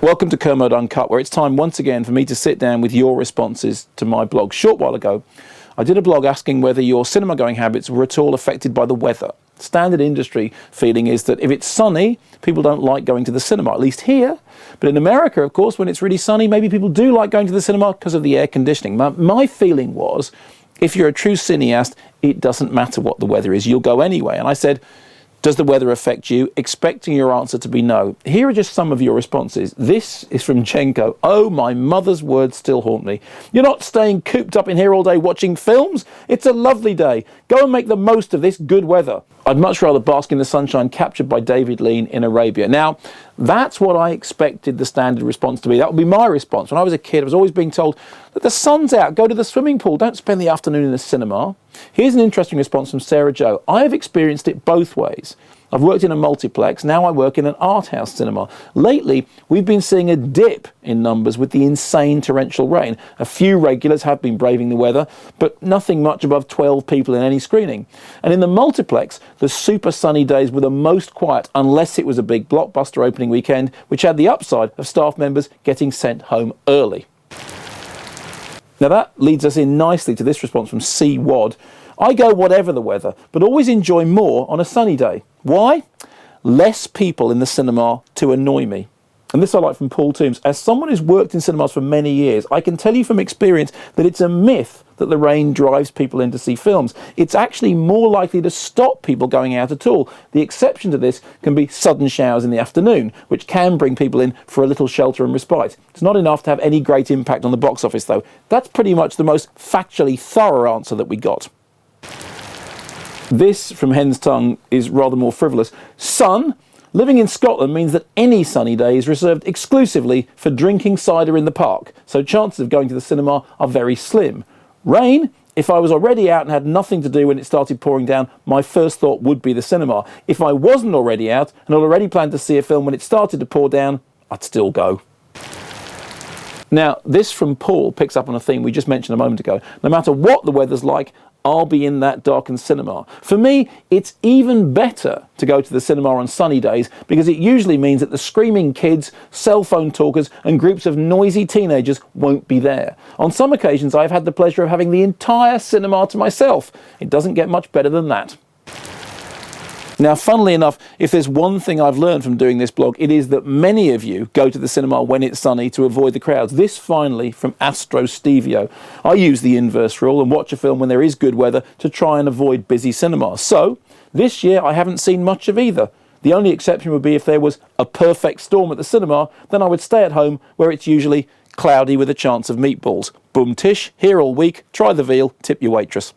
Welcome to Kermode Uncut, where it's time once again for me to sit down with your responses to my blog. Short while ago, I did a blog asking whether your cinema going habits were at all affected by the weather. Standard industry feeling is that if it's sunny, people don't like going to the cinema, at least here. But in America, of course, when it's really sunny, maybe people do like going to the cinema because of the air conditioning. My feeling was, if you're a true cineast, it doesn't matter what the weather is, you'll go anyway. And I said, does the weather affect you? Expecting your answer to be no. Here are just some of your responses. This is from Chenko. Oh, my mother's words still haunt me. You're not staying cooped up in here all day watching films? It's a lovely day. Go and make the most of this good weather. I'd much rather bask in the sunshine captured by David Lean in Arabia. Now, that's what I expected the standard response to be. That would be my response. When I was a kid, I was always being told that the sun's out, go to the swimming pool, don't spend the afternoon in the cinema. Here's an interesting response from Sarah Jo. I have experienced it both ways. I've worked in a multiplex, now I work in an art house cinema. Lately, we've been seeing a dip in numbers with the insane torrential rain. A few regulars have been braving the weather, but nothing much above 12 people in any screening. And in the multiplex, the super sunny days were the most quiet, unless it was a big blockbuster opening weekend, which had the upside of staff members getting sent home early. Now that leads us in nicely to this response from C. Wad. I go whatever the weather, but always enjoy more on a sunny day. Why? Less people in the cinema to annoy me. And this I like from Paul Toombs. As someone who's worked in cinemas for many years, I can tell you from experience that it's a myth that the rain drives people in to see films. It's actually more likely to stop people going out at all. The exception to this can be sudden showers in the afternoon, which can bring people in for a little shelter and respite. It's not enough to have any great impact on the box office, though. That's pretty much the most factually thorough answer that we got. This, from Hen's Tongue, is rather more frivolous. Sun, living in Scotland means that any sunny day is reserved exclusively for drinking cider in the park, so chances of going to the cinema are very slim. Rain, if I was already out and had nothing to do when it started pouring down, my first thought would be the cinema. If I wasn't already out and had already planned to see a film when it started to pour down, I'd still go. Now, this from Paul picks up on a theme we just mentioned a moment ago. No matter what the weather's like, I'll be in that darkened cinema. For me, it's even better to go to the cinema on sunny days because it usually means that the screaming kids, cell phone talkers and groups of noisy teenagers won't be there. On some occasions, I've had the pleasure of having the entire cinema to myself. It doesn't get much better than that. Now, funnily enough, if there's one thing I've learned from doing this blog, it is that many of you go to the cinema when it's sunny to avoid the crowds. This finally from Astro Stevio. I use the inverse rule and watch a film when there is good weather to try and avoid busy cinemas. So, this year I haven't seen much of either. The only exception would be if there was a perfect storm at the cinema, then I would stay at home where it's usually cloudy with a chance of meatballs. Boom tish, here all week, try the veal, tip your waitress.